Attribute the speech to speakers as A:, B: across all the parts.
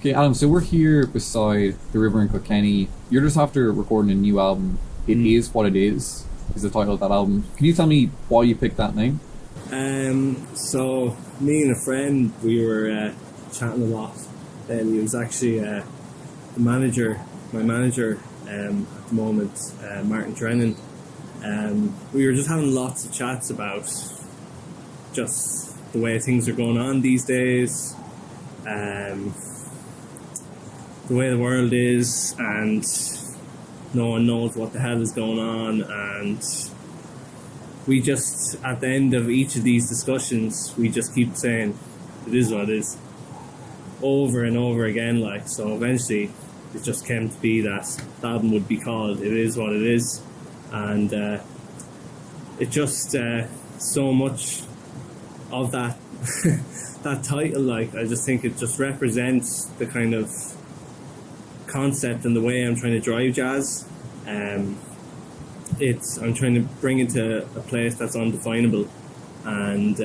A: Okay, Adam, so we're here beside the river in Kilkenny. You're just after recording a new album. It Is What It Is the title of that album. Can you tell me why you picked that name?
B: So me and a friend, we were chatting a lot. He was actually my manager at the moment, Martin Drennan. We were just having lots of chats about just the way things are going on these days, the way the world is, and no one knows what the hell is going on. And we just, at the end of each of these discussions, we just keep saying, it is what it is, over and over again. Like, so eventually it just came to be that the album would be called It Is What It Is. And it just, so much of that that title, like, I just think it just represents the kind of concept and the way I'm trying to drive jazz. I'm trying to bring it to a place that's undefinable, and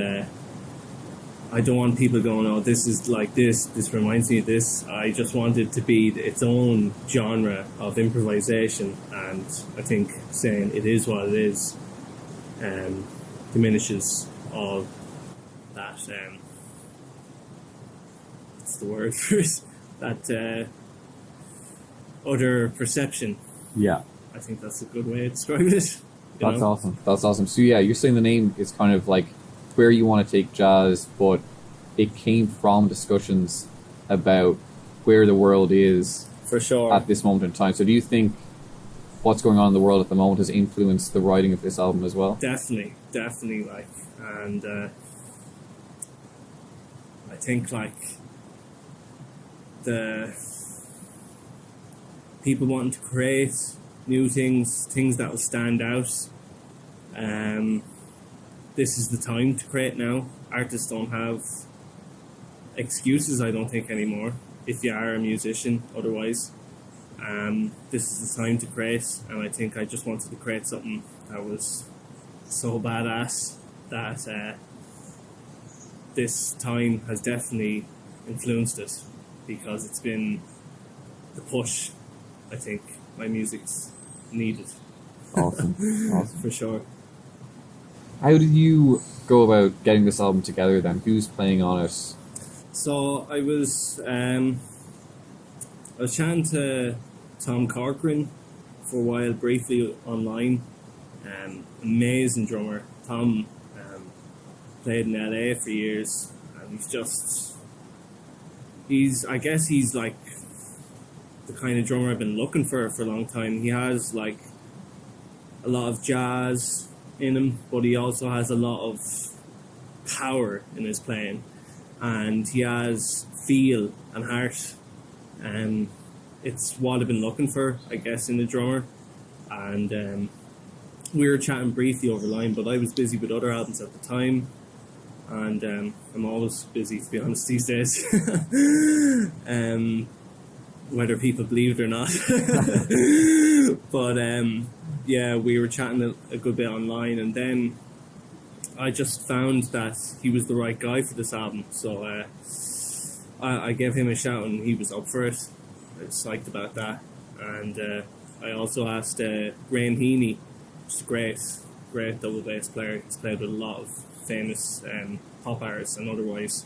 B: I don't want people going, oh, this is like this reminds me of this. I just want it to be its own genre of improvisation, and I think saying it is what it is diminishes all that, what's the word for it, that other perception.
A: Yeah.
B: I think that's a good way of describing it.
A: That's awesome. That's awesome. So yeah, you're saying the name is kind of like where you want to take jazz, but it came from discussions about where the world is
B: for sure
A: at this moment in time. So do you think what's going on in the world at the moment has influenced the writing of this album as well?
B: Definitely, like, and I think like the people wanting to create new things that will stand out. This is the time to create now. Artists don't have excuses, I don't think, anymore, if you are a musician otherwise. This is the time to create, and I think I just wanted to create something that was so badass that this time has definitely influenced it, because it's been the push I think my music's needed.
A: Awesome.
B: For sure.
A: How did you go about getting this album together then? Who's playing on it?
B: So I was chatting to Tom Corcoran for a while, briefly online. Amazing drummer. Tom played in LA for years, and I guess he's like the kind of drummer I've been looking for a long time. He has like a lot of jazz in him, but he also has a lot of power in his playing, and he has feel and heart, and it's what I've been looking for, I guess, in a drummer. And we were chatting briefly over line, but I was busy with other albums at the time, and I'm always busy, to be honest, these days. Whether people believe it or not. But yeah, we were chatting a good bit online, and then I just found that he was the right guy for this album. So I gave him a shout, and he was up for it. I was psyched about that. And I also asked Graham Heaney, just great double bass player. He's played with a lot of famous pop artists and otherwise.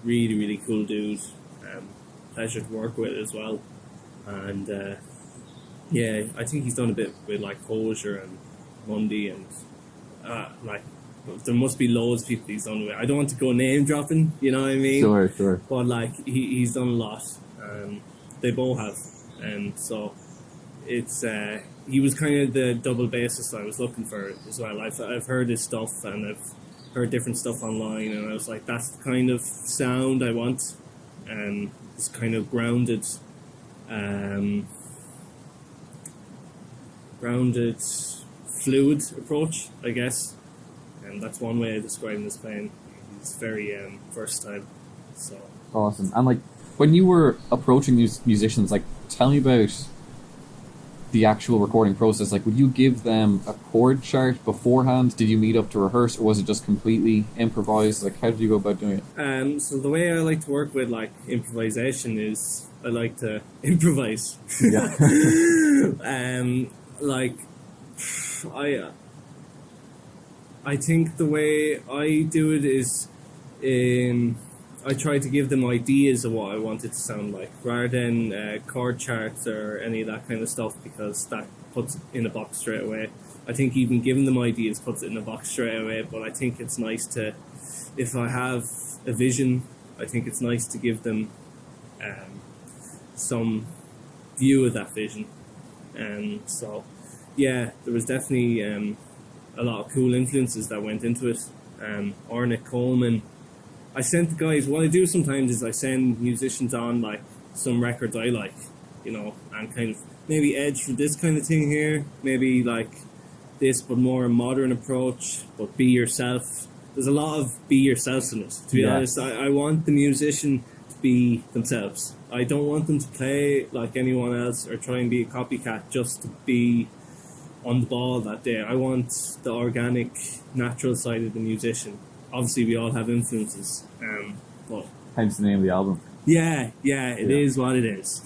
B: Really, really cool dude. Pleasure to work with as well. And yeah, I think he's done a bit with like Hosier and Mundy, and like there must be loads of people he's done with. I don't want to go name dropping, you know what I mean?
A: Sure.
B: But like he's done a lot. They both have, and so it's he was kind of the double bassist I was looking for as well. I've heard his stuff, and I've heard different stuff online, and I was like, that's the kind of sound I want. This kind of grounded, fluid approach, I guess, and that's one way of describing this playing. He's very versatile. So
A: awesome. And like when you were approaching these musicians, like tell me about the actual recording process? Like, would you give them a chord chart beforehand? Did you meet up to rehearse, or was it just completely improvised? Like, how did you go about doing it?
B: So the way I like to work with like improvisation is I like to improvise.
A: Yeah.
B: Like I think the way I do it is I try to give them ideas of what I want it to sound like, rather than chord charts or any of that kind of stuff, because that puts it in a box straight away. I think even giving them ideas puts it in a box straight away, but I think it's nice to, if I have a vision, I think it's nice to give them some view of that vision. And so, yeah, there was definitely a lot of cool influences that went into it. Ornette Coleman. I sent the guys, what I do sometimes is I send musicians on like some records I like, you know, and kind of maybe edge for this kind of thing here, maybe like this but more a modern approach, but be yourself. There's a lot of be yourself in it, to be honest. I want the musician to be themselves. I don't want them to play like anyone else or try and be a copycat just to be on the ball that day. I want the organic, natural side of the musician. Obviously, we all have influences, but
A: Hence the name of the album.
B: yeah, it is what it is.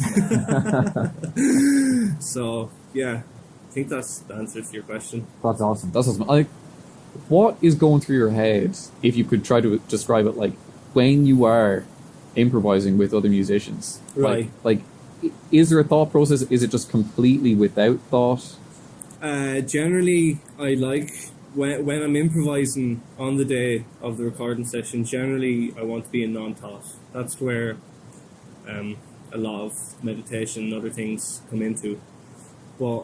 B: So, yeah, I think that's the answer to your question.
A: That's awesome. That's awesome. Like, what is going through your head, if you could try to describe it, like when you are improvising with other musicians?
B: Right.
A: Like, is there a thought process? Is it just completely without thought?
B: Generally, I like when I'm improvising on the day of the recording session. Generally, I want to be in non-thought. That's where a lot of meditation and other things come into. But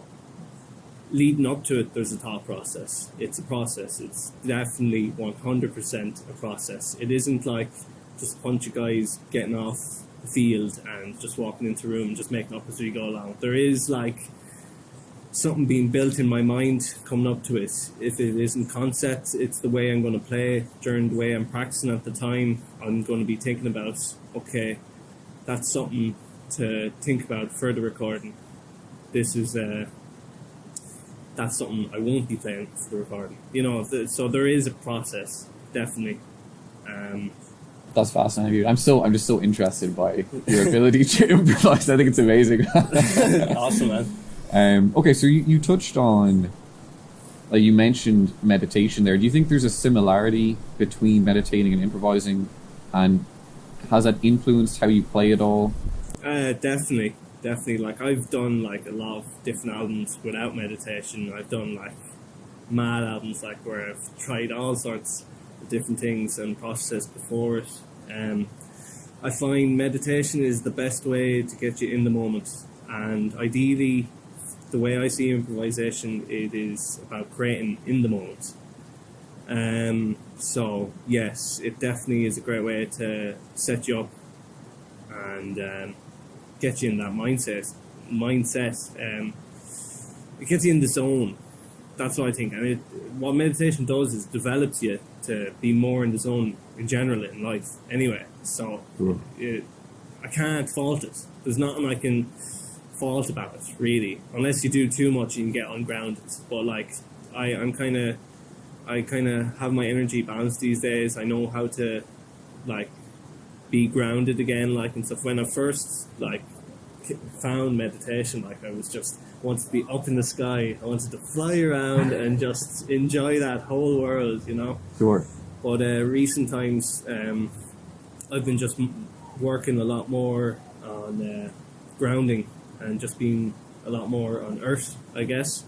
B: leading up to it, there's a thought process. It's a process. It's definitely 100% a process. It isn't like just a bunch of guys getting off the field and just walking into a room and just making up as we go along. There is like something being built in my mind coming up to it. If it isn't concept, it's the way I'm going to play. During the way I'm practicing at the time, I'm going to be thinking about, okay, that's something to think about for the recording. This is that's something I won't be playing for the recording. You know, so there is a process, definitely.
A: That's fascinating. I'm just so interested by your ability to improvise. I think it's amazing.
B: Awesome, man.
A: Okay, so you touched on, like you mentioned meditation there. Do you think there's a similarity between meditating and improvising, and has that influenced how you play it all?
B: Definitely. Like I've done like a lot of different albums without meditation. I've done like mad albums, like where I've tried all sorts of different things and processes before it. I find meditation is the best way to get you in the moment, and ideally, the way I see improvisation, it is about creating in the moment. So yes, it definitely is a great way to set you up and get you in that mindset. It gets you in the zone. That's what I think. And what meditation does is develops you to be more in the zone in general in life anyway. So I can't fault it. There's nothing I can fault about it, really. Unless you do too much, you can get ungrounded. But like, I kind of have my energy balanced these days. I know how to like be grounded again, like, and stuff. When I first like found meditation, like I was just wanted to be up in the sky. I wanted to fly around and just enjoy that whole world, you know.
A: Sure.
B: But recent times, I've been just working a lot more on grounding and just being a lot more on earth, I guess.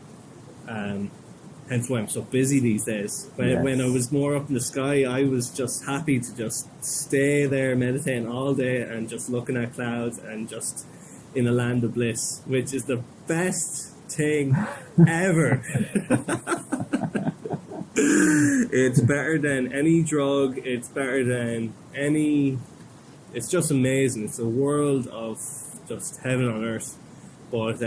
B: Hence why I'm so busy these days. When I was more up in the sky, I was just happy to just stay there meditating all day and just looking at clouds and just in a land of bliss, which is the best thing ever. It's better than any drug. It's better than any... It's just amazing. It's a world of just heaven on earth. But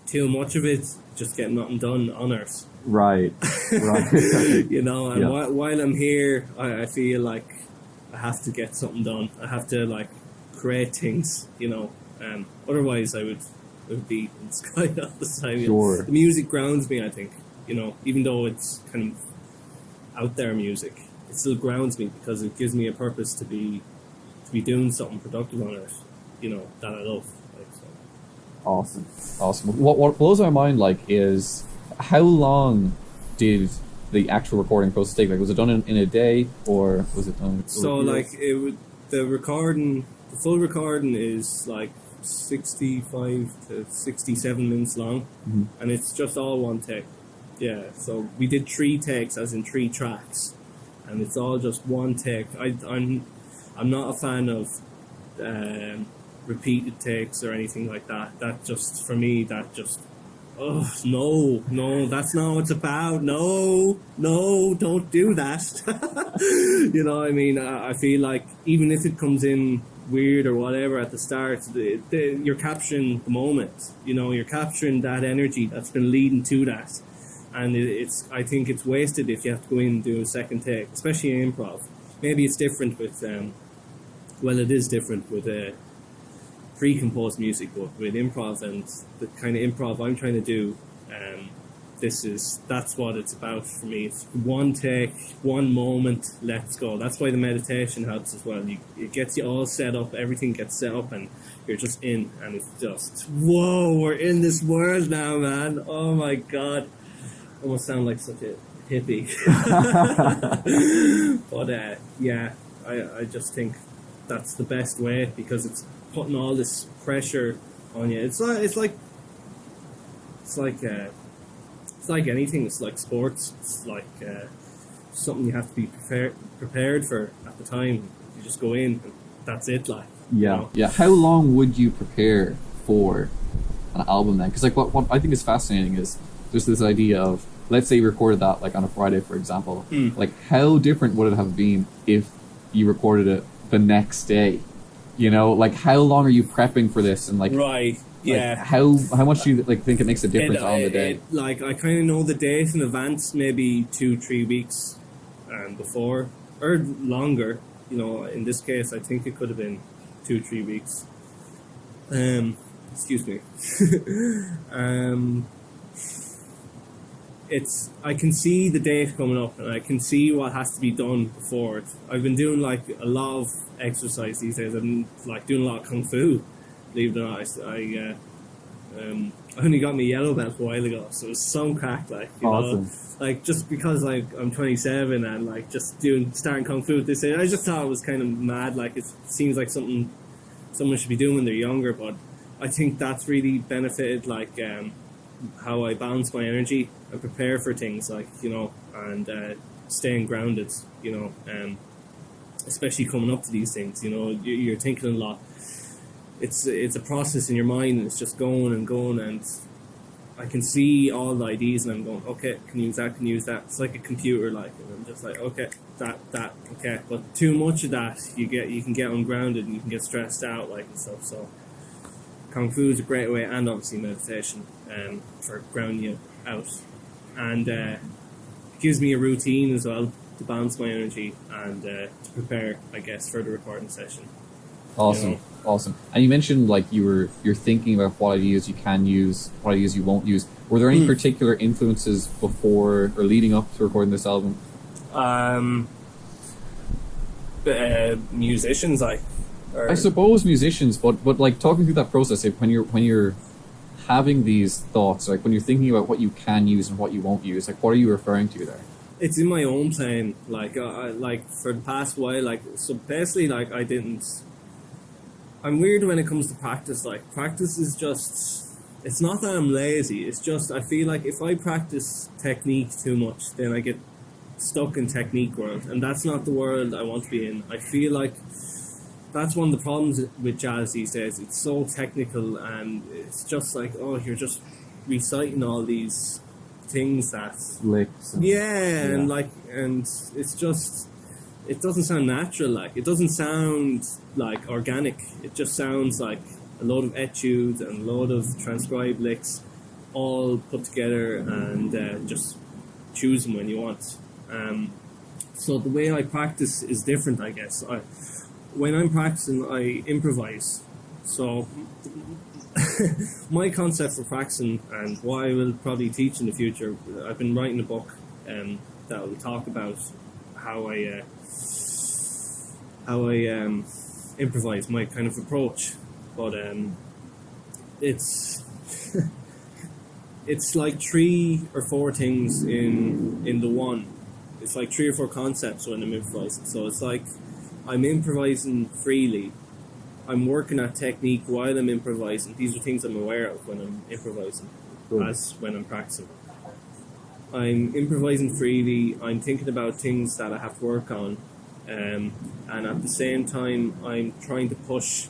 B: too much of it, just getting nothing done on earth.
A: Right.
B: You know, and while I'm here, I feel like I have to get something done. I have to like create things, you know. Otherwise, I would with a beat in the sky all the time.
A: Sure.
B: The music grounds me, I think. Even though it's kind of out there music, it still grounds me because it gives me a purpose to be doing something productive on it. That I love.
A: Awesome. What blows my mind is how long did the actual recording process take? Was it done in a day, or was it done?
B: So the full recording is 65 to 67 minutes long, and it's just all one take. Yeah. So we did 3 takes, as in 3 tracks, and it's all just one take. I'm not a fan of repeated takes or anything like that. That just, for me, no, that's not what it's about. No, don't do that. What I mean? I feel like even if it comes in weird or whatever at the start, you're capturing the moment. You're capturing that energy that's been leading to that. And I think it's wasted if you have to go in and do a second take, especially in improv. Maybe it's different with, it is different with pre-composed music, but with improv and the kind of improv I'm trying to do, that's what it's about for me. It's one take, one moment, let's go. That's why the meditation helps as well. It gets you all set up, everything gets set up, and you're just in, and it's just, whoa, we're in this world now, man. Oh my God. I almost sound like such a hippie. But I just think that's the best way, because it's putting all this pressure on you. It's like anything. It's like sports. It's like something you have to be prepared for at the time. You just go in, and that's it.
A: Yeah. How long would you prepare for an album then? Because what I think is fascinating is there's this idea of, let's say you recorded that on a Friday, for example. How different would it have been if you recorded it the next day? How long are you prepping for this? And
B: right, yeah.
A: How much do you think it makes a difference on the day?
B: I kind of know the date in advance, maybe 2-3 weeks before, or longer. In this case, I think it could have been 2-3 weeks. Excuse me. I can see the date coming up, and I can see what has to be done before it. I've been doing a lot of exercise these days. I'm doing a lot of kung fu. Believe it or not, I only got my yellow belt a while ago, so it was some crack.
A: Awesome.
B: Just because I'm 27 and just starting kung fu at this age, I just thought it was kind of mad. It seems like something someone should be doing when they're younger, but I think that's really benefited how I balance my energy and prepare for things and staying grounded, especially coming up to these things. You're thinking a lot. It's a process in your mind, and it's just going, and I can see all the ideas, and I'm going, okay, can use that. It's like a computer, and I'm just okay, that, okay. But too much of that, you can get ungrounded, and you can get stressed out, and stuff. So Kung Fu is a great way, and obviously meditation, for grounding you out. And it gives me a routine as well to balance my energy and to prepare, I guess, for the recording session.
A: Awesome. And you mentioned you're thinking about what ideas you can use, what ideas you won't use. Were there any particular influences before or leading up to recording this album?
B: Musicians, I
A: suppose musicians, but talking through that process, when you're having these thoughts, when you're thinking about what you can use and what you won't use, what are you referring to there?
B: It's in my own playing, for the past while, so basically, I didn't. I'm weird when it comes to practice. Practice is just. It's not that I'm lazy. It's just I feel if I practice technique too much, then I get stuck in technique world, and that's not the world I want to be in. I feel that's one of the problems with jazz these days. It's so technical, and it's just you're just reciting all these things that
A: licks.
B: And it's just, it doesn't sound natural. It doesn't sound organic. It just sounds like a load of etudes and a load of transcribed licks, all put together, and just choose them when you want. So the way I practice is different, I guess. When I'm practicing, I improvise. So my concept for practicing and what I will probably teach in the future, I've been writing a book that will talk about how I improvise, my kind of approach. But it's it's like 3 or 4 things in the one. It's like 3 or 4 concepts when I'm improvising. So it's like I'm improvising freely. I'm working at technique while I'm improvising. These are things I'm aware of when I'm improvising, as when I'm practicing. I'm improvising freely. I'm thinking about things that I have to work on, and at the same time, I'm trying to push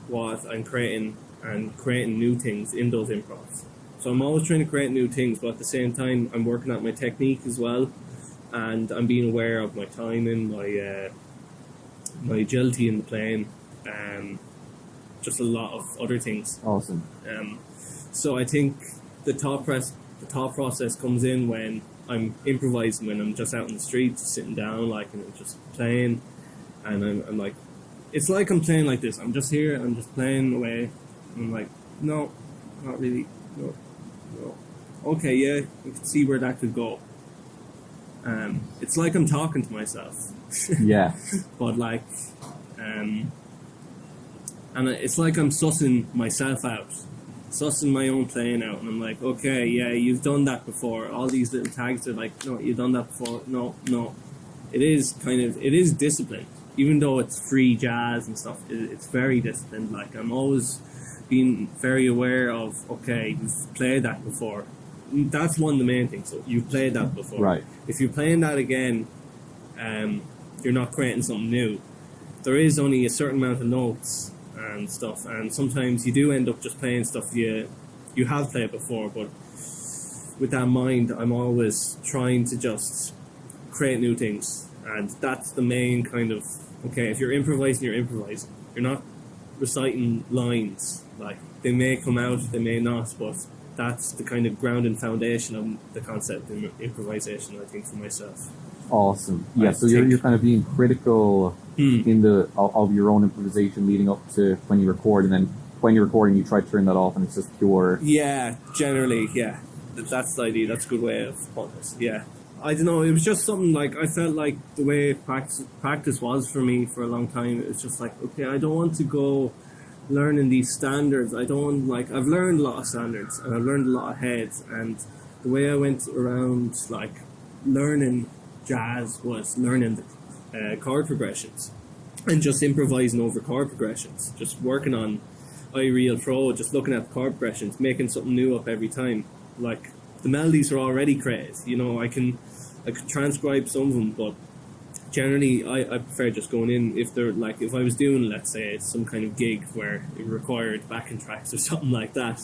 B: what I'm creating and creating new things in those improvs. So I'm always trying to create new things, but at the same time, I'm working at my technique as well, and I'm being aware of my timing, my agility in the playing, just a lot of other things.
A: Awesome.
B: So I think the thought process comes in when I'm improvising, when I'm just out in the street, sitting down, like, and I'm just playing, and I'm like, it's like I'm playing like this. I'm just here, I'm just playing away. I'm like, no, not really, no. Okay, yeah, you can see where that could go. It's like I'm talking to myself.
A: Yeah.
B: But like, and it's like I'm sussing myself out, sussing my own playing out, and I'm like, okay, yeah, you've done that before. All these little tags are like, no, you've done that before. No. It is disciplined, even though it's free jazz and stuff. It's very disciplined. Like, I'm always being very aware of, okay, you've played that before. That's one of the main things. So you've played that before.
A: Right.
B: If you're playing that again, you're not creating something new. There is only a certain amount of notes and stuff, and sometimes you do end up just playing stuff you have played before. But with that in mind, I'm always trying to just create new things, and that's the main kind of, okay, if you're improvising, you're improvising. You're not reciting lines. Like, they may come out, they may not, but that's the kind of grounding foundation of the concept in improvisation, I think, for myself.
A: Awesome. Yeah, so you're kind of being critical of your own improvisation leading up to when you record, and then when you're recording you try to turn that off and it's just pure...
B: Yeah, generally, yeah. That's the idea. That's a good way of putting it. Yeah. I don't know, it was just something like, I felt like the way practice was for me for a long time, it was just like, okay, I don't want to go learning these standards. I don't like, I've learned a lot of standards and I've learned a lot of heads, and the way I went around like learning jazz was learning the chord progressions and just improvising over chord progressions, just working on iReal Pro, just looking at the chord progressions, making something new up every time. Like, the melodies are already created, you know, I could transcribe some of them, but generally I prefer just going in. If they're like, if I was doing, let's say, some kind of gig where it required backing tracks or something like that,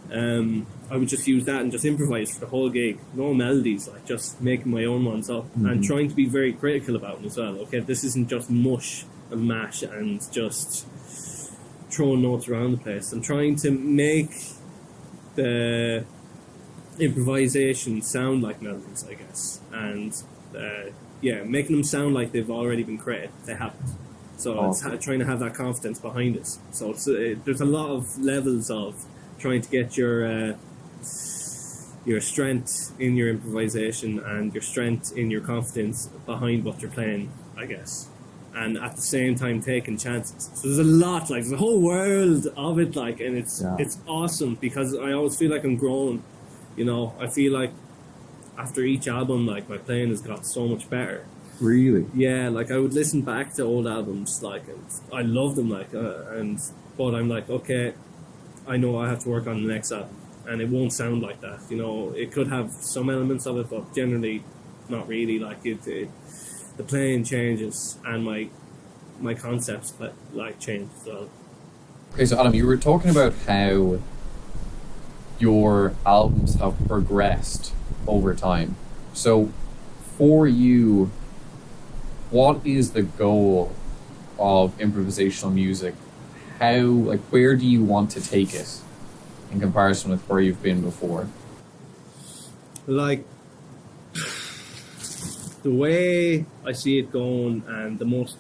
B: I would just use that and just improvise for the whole gig. No melodies, like just making my own ones up, and trying to be very critical about them as well. Okay, this isn't just mush and mash and just throwing notes around the place. I'm trying to make the improvisation sound like melodies, I guess, and making them sound like they've already been created. They haven't. So it's trying to have that confidence behind it. So there's a lot of levels of trying to get your strength in your improvisation and your strength in your confidence behind what you're playing, I guess, and at the same time taking chances. So there's a lot, like, there's a whole world of it, like, and it's awesome, because I always feel like I'm growing. You know, I feel like after each album, like, my playing has got so much better.
A: Really?
B: Yeah, like, I would listen back to old albums, like, and I love them, like, but I'm like, okay, I know I have to work on the next album, and it won't sound like that. You know, it could have some elements of it, but generally not really. Like, the playing changes, and my concepts like change as well.
A: Okay, so Adam, you were talking about how your albums have progressed over time. So for you, what is the goal of improvisational music? How, like, where do you want to take it in comparison with where you've been before?
B: Like, the way I see it going, and the most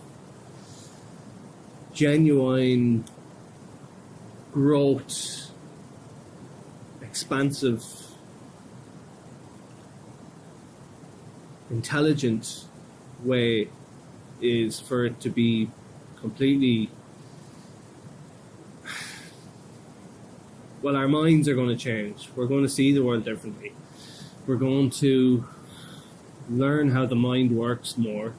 B: genuine growth, expansive, intelligent way is for it to be completely, well, our minds are going to change. We're going to see the world differently. We're going to learn how the mind works more.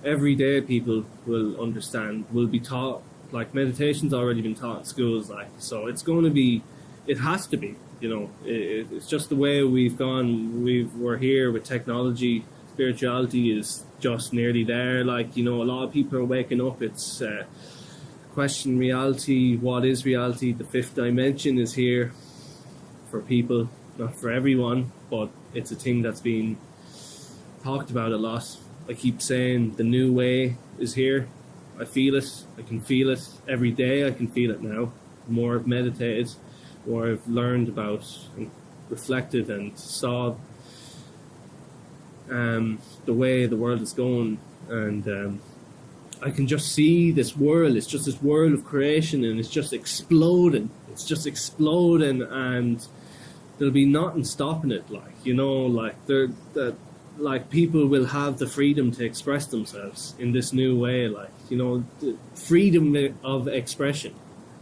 B: Every day people will understand, will be taught, like meditation's already been taught in schools, like, so it's going to be, it has to be, you know, it's just the way we've gone. We're here with technology. Spirituality is just nearly there. Like, you know, a lot of people are waking up. It's question reality. What is reality? The fifth dimension is here for people, not for everyone, but it's a thing that's been talked about a lot. I keep saying the new way is here. I feel it. I can feel it every day. I can feel it now. The more I've meditated, the more I've learned about and reflected and saw the way the world is going, and I can just see this world. It's just this world of creation, and it's just exploding. It's just exploding, and there'll be nothing stopping it. Like, you know, like like people will have the freedom to express themselves in this new way. Like, you know, the freedom of expression.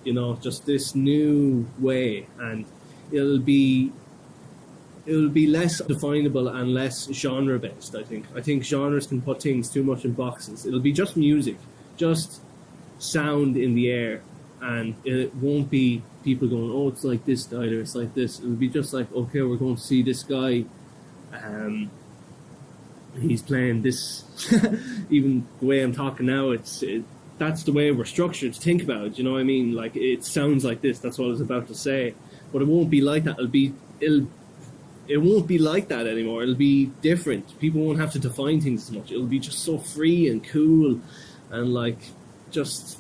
B: You know, just this new way, and it'll be less definable and less genre based. I think genres can put things too much in boxes. It'll be just music, just sound in the air, and it won't be people going, oh, it's like this, Tyler, it's like this. It'll be just like, okay, we're going to see this guy, he's playing this. Even the way I'm talking now, that's the way we're structured to think about it, you know what I mean? Like, it sounds like this, that's what I was about to say, but it won't be like that. It won't be like that anymore. It'll be different. People won't have to define things as much. It'll be just so free and cool, and like, just,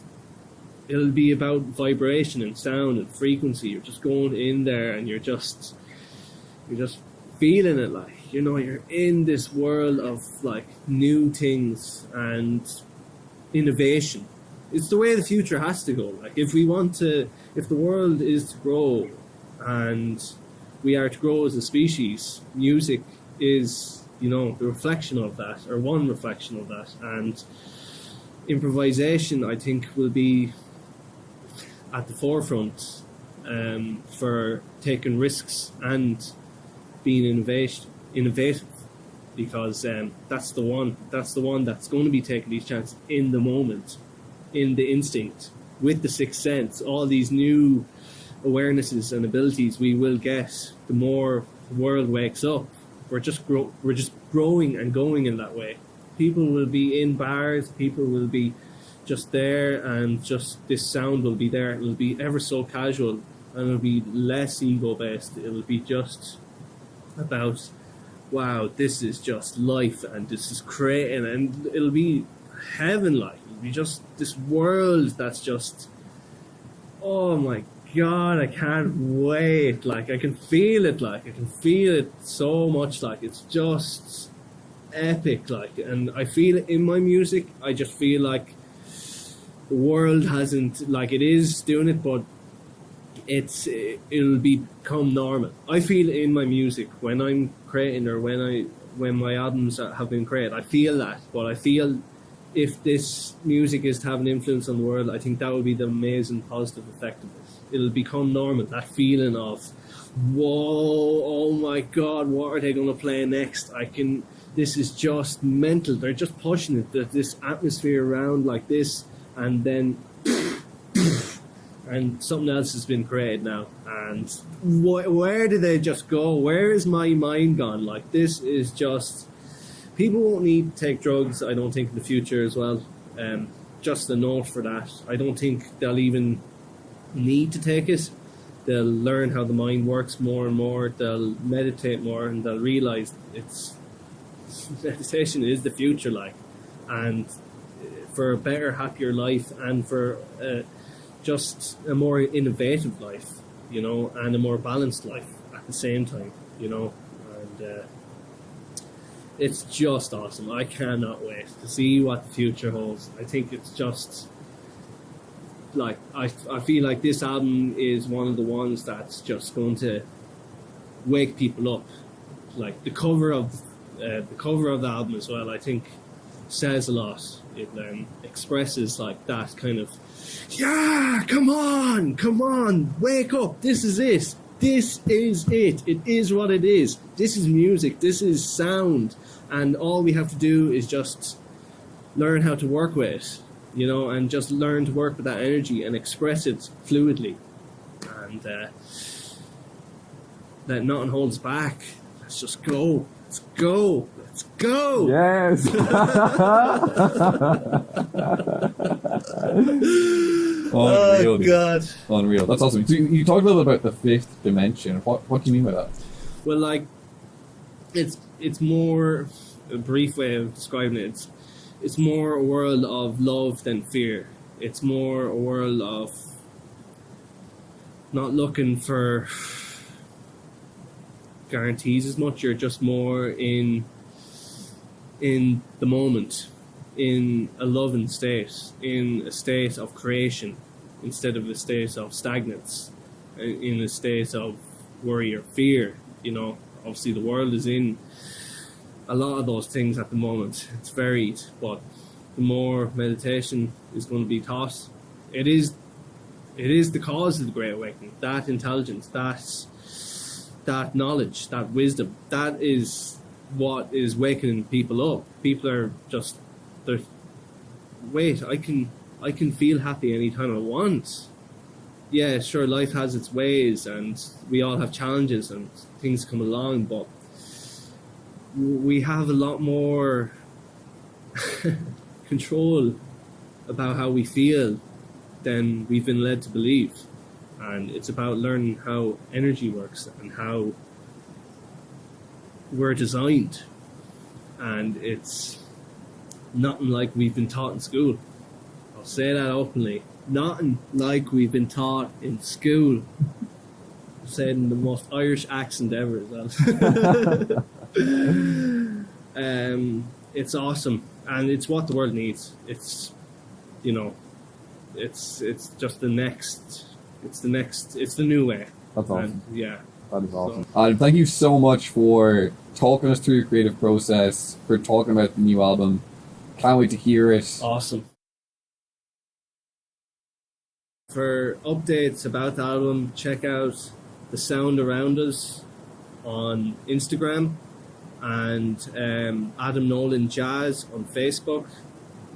B: it'll be about vibration and sound and frequency. You're just going in there, and you're just feeling it. Like, you know, you're in this world of like new things and innovation. It's the way the future has to go. Like, if the world is to grow and we are to grow as a species, music is, you know, the reflection of that, or one reflection of that. And improvisation, I think, will be at the forefront for taking risks and being innovative, because that's the one that's going to be taking these chances in the moment, in the instinct, with the sixth sense. All these new awarenesses and abilities we will get the more the world wakes up. We're just growing and going in that way. People will be in bars, people will be just there, and just this sound will be there. It will be ever so casual, and it'll be less ego based. It will be just about, wow, this is just life, and this is creating, and it'll be heaven-like. It'll be just this world that's just, oh my God, I can't wait. Like, I can feel it. Like, I can feel it so much. Like, it's just epic. Like, and I feel it in my music. I just feel like the world hasn't, like, it is doing it, but it'll become normal. I feel it in my music when I'm creating, or when my albums have been created. I feel that, but I feel if this music is to have an influence on the world, I think that would be the amazing positive effect of it. It'll become normal. That feeling of, whoa, oh my God, what are they going to play next? This is just mental. They're just pushing it. This atmosphere around like this, and then and something else has been created now. And where did they just go? Where is my mind gone? Like, this is just, people won't need to take drugs, I don't think, in the future as well. Just a note for that. I don't think they'll even need to take it. They'll learn how the mind works more and more. They'll meditate more, and they'll realize meditation is the future, like, and for a better, happier life, and for just a more innovative life, you know, and a more balanced life at the same time, you know. And it's just awesome. I cannot wait to see what the future holds. I think it's just like I feel like this album is one of the ones that's just going to wake people up. Like the cover of the album as well, I think says a lot. It expresses like that kind of, yeah, come on, wake up, this is it, it is what it is, this is music, this is sound, and all we have to do is just learn how to work with it, you know, and just learn to work with that energy and express it fluidly, and that nothing holds back. Let's just go. Let's go. Let's go.
A: Yes.
B: Oh God.
A: Unreal. That's awesome. So you talked a little bit about the fifth dimension. What do you mean by that?
B: Well, like, it's more a brief way of describing it. It's more a world of love than fear. It's more a world of not looking for guarantees as much. You're just more in the moment, in a loving state, in a state of creation instead of a state of stagnance, in a state of worry or fear. You know, obviously the world is in a lot of those things at the moment. It's varied, but the more meditation is going to be taught, it is the cause of the Great Awakening. That intelligence, that knowledge, that wisdom, that is what is waking people up. People are just, wait, I can feel happy anytime I want. Yeah, sure, life has its ways and we all have challenges and things come along, but we have a lot more control about how we feel than we've been led to believe. And it's about learning how energy works and how we're designed. And it's nothing like we've been taught in school. I'll say that openly. Nothing like we've been taught in school. I'm saying in the most Irish accent ever as well. It's awesome, and it's what the world needs. It's, you know, it's just the next. It's the new way.
A: That's awesome.
B: And, yeah.
A: That is awesome. Thank you so much for talking us through your creative process, for talking about the new album. Can't wait to hear it.
B: Awesome. For updates about the album, check out The Sound Around Us on Instagram and Adam Nolan Jazz on Facebook.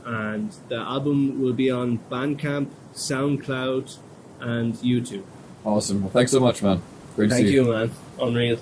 B: And the album will be on Bandcamp, SoundCloud, and YouTube.
A: Awesome. Well, thanks so much, man. Great to see you.
B: Thank you, man. Unreal.